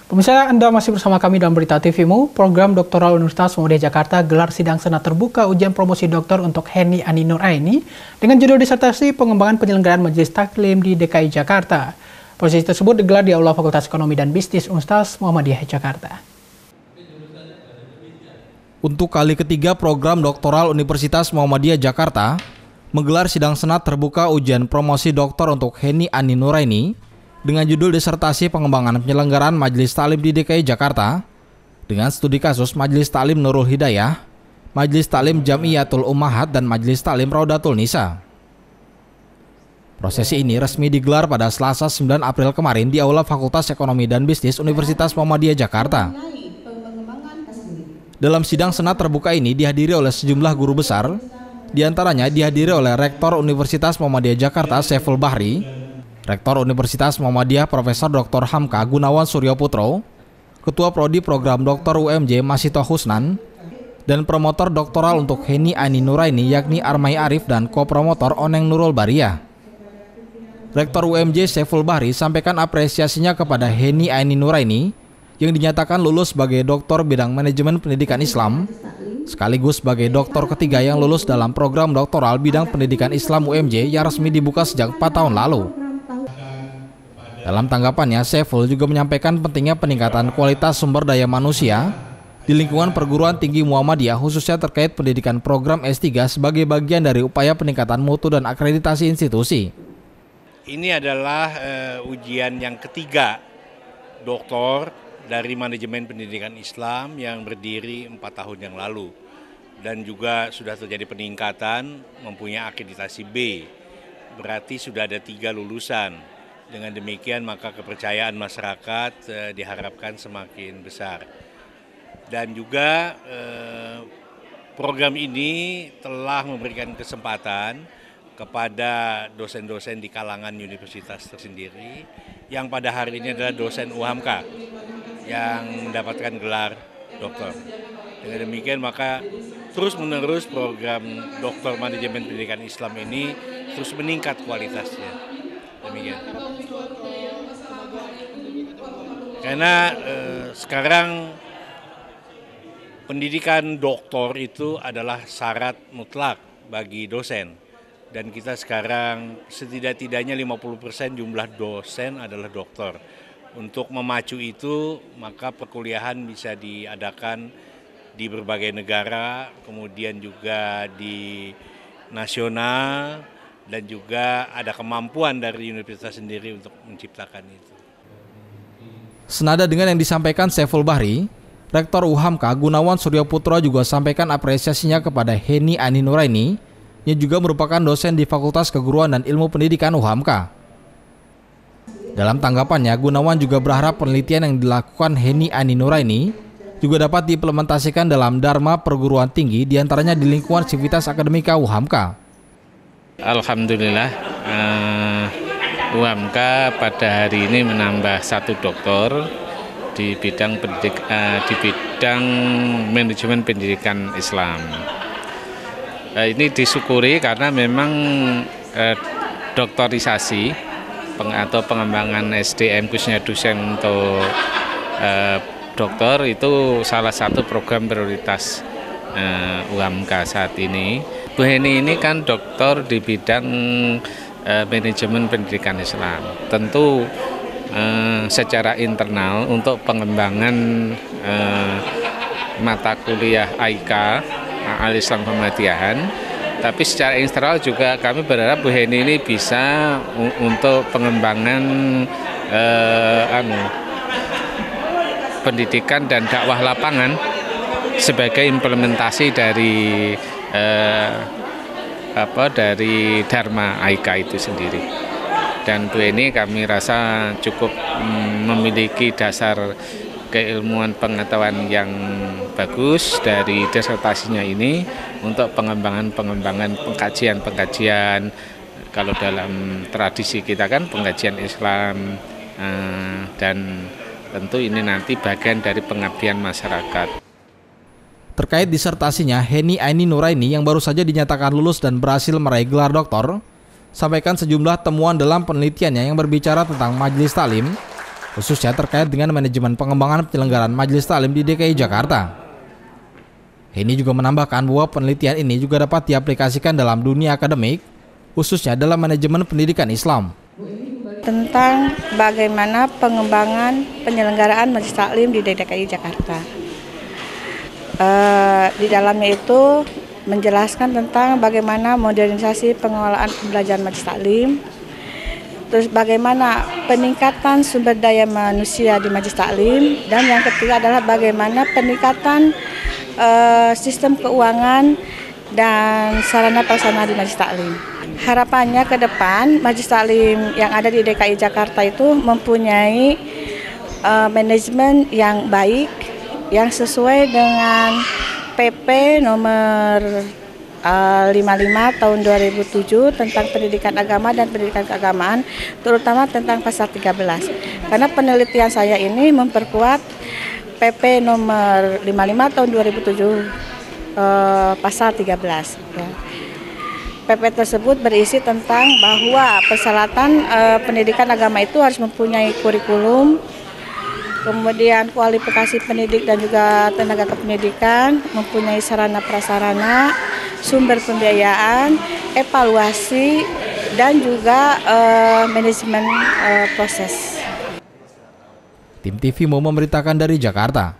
Pemirsa, Anda masih bersama kami dalam Berita TVmu. Program Doktoral Universitas Muhammadiyah Jakarta gelar sidang senat terbuka ujian promosi doktor untuk Heni Ani Nuraini dengan judul disertasi pengembangan penyelenggaraan Majelis Taklim di DKI Jakarta. Prosesi tersebut digelar di Aula Fakultas Ekonomi dan Bisnis Universitas Muhammadiyah Jakarta. Untuk kali ketiga, program Doktoral Universitas Muhammadiyah Jakarta menggelar sidang senat terbuka ujian promosi doktor untuk Heni Ani Nuraini dengan judul disertasi pengembangan penyelenggaraan Majelis Taklim di DKI Jakarta dengan studi kasus Majelis Taklim Nurul Hidayah, Majelis Taklim Jamiyatul Ummahat, dan Majelis Taklim Raudatul Nisa. Prosesi ini resmi digelar pada Selasa 9 April kemarin di Aula Fakultas Ekonomi dan Bisnis Universitas Muhammadiyah Jakarta. Dalam sidang senat terbuka ini dihadiri oleh sejumlah guru besar, diantaranya dihadiri oleh Rektor Universitas Muhammadiyah Jakarta Saiful Bahri, Rektor Universitas Muhammadiyah Profesor Dr. Hamka Gunawan Suryoputro, Ketua Prodi Program Dr. UMJ Masito Husnan, dan promotor doktoral untuk Heni Ani Nuraini yakni Armai Arif dan kopromotor Oneng Nurul Bariyah. Rektor UMJ Saiful Bahri sampaikan apresiasinya kepada Heni Ani Nuraini yang dinyatakan lulus sebagai doktor bidang manajemen pendidikan Islam, sekaligus sebagai doktor ketiga yang lulus dalam program doktoral bidang pendidikan Islam UMJ yang resmi dibuka sejak 4 tahun lalu. Dalam tanggapannya, Saiful juga menyampaikan pentingnya peningkatan kualitas sumber daya manusia di lingkungan perguruan tinggi Muhammadiyah, khususnya terkait pendidikan program S3 sebagai bagian dari upaya peningkatan mutu dan akreditasi institusi. Ini adalah ujian yang ketiga doktor dari manajemen pendidikan Islam yang berdiri 4 tahun yang lalu. Dan juga sudah terjadi peningkatan mempunyai akreditasi B, berarti sudah ada 3 lulusan. Dengan demikian maka kepercayaan masyarakat diharapkan semakin besar. Dan juga program ini telah memberikan kesempatan kepada dosen-dosen di kalangan universitas tersendiri yang pada hari ini adalah dosen UHAMK yang mendapatkan gelar doktor. Dengan demikian maka terus-menerus program Doktor Manajemen Pendidikan Islam ini terus meningkat kualitasnya. Demikian. Karena sekarang pendidikan doktor itu adalah syarat mutlak bagi dosen. Dan kita sekarang setidak-tidaknya 50% jumlah dosen adalah doktor. Untuk memacu itu, maka perkuliahan bisa diadakan di berbagai negara, kemudian juga di nasional, dan juga ada kemampuan dari universitas sendiri untuk menciptakan itu. Senada dengan yang disampaikan Saiful Bahri, Rektor UHAMKA Gunawan Suryoputro juga sampaikan apresiasinya kepada Heni Ani Nuraini yang juga merupakan dosen di Fakultas Keguruan dan Ilmu Pendidikan UHAMKA. Dalam tanggapannya, Gunawan juga berharap penelitian yang dilakukan Heni Ani Nuraini juga dapat diimplementasikan dalam Dharma perguruan tinggi, diantaranya di lingkungan Sivitas Akademika UHAMKA. Alhamdulillah, UHAMK pada hari ini menambah 1 doktor di bidang manajemen pendidikan Islam. Ini disyukuri karena memang doktorisasi atau pengembangan SDM khususnya dosen untuk doktor itu salah satu program prioritas UHAMK saat ini. Bu Heni ini kan doktor di bidang manajemen pendidikan Islam. Tentu secara internal untuk pengembangan mata kuliah AIK Al-Islam Muhammadiyahan, tapi secara eksternal juga kami berharap Bu Heni ini bisa untuk pengembangan pendidikan dan dakwah lapangan sebagai implementasi dari Dharma AIK itu sendiri. Dan Bu Heni kami rasa cukup memiliki dasar keilmuan pengetahuan yang bagus dari disertasinya ini untuk pengembangan pengkajian. Kalau dalam tradisi kita kan pengkajian Islam, dan tentu ini nanti bagian dari pengabdian masyarakat. Terkait disertasinya, Heni Ani Nuraini yang baru saja dinyatakan lulus dan berhasil meraih gelar doktor, sampaikan sejumlah temuan dalam penelitiannya yang berbicara tentang Majelis Taklim khususnya terkait dengan manajemen pengembangan penyelenggaraan majelis taklim di DKI Jakarta. Heni juga menambahkan bahwa penelitian ini juga dapat diaplikasikan dalam dunia akademik, khususnya dalam manajemen pendidikan Islam. Tentang bagaimana pengembangan penyelenggaraan majelis taklim di DKI Jakarta. Di dalamnya itu menjelaskan tentang bagaimana modernisasi pengelolaan pembelajaran majelis taklim, terus bagaimana peningkatan sumber daya manusia di majelis taklim, dan yang ketiga adalah bagaimana peningkatan sistem keuangan dan sarana prasarana di majelis taklim. Harapannya ke depan majelis taklim yang ada di DKI Jakarta itu mempunyai manajemen yang baik, yang sesuai dengan PP nomor 55 tahun 2007 tentang pendidikan agama dan pendidikan keagamaan, terutama tentang pasal 13. Karena penelitian saya ini memperkuat PP nomor 55 tahun 2007 pasal 13. Ya. PP tersebut berisi tentang bahwa persyaratan pendidikan agama itu harus mempunyai kurikulum, kemudian kualifikasi pendidik dan juga tenaga kependidikan, mempunyai sarana prasarana, sumber pembiayaan, evaluasi, dan juga manajemen proses. Tim TVMO memberitakan dari Jakarta.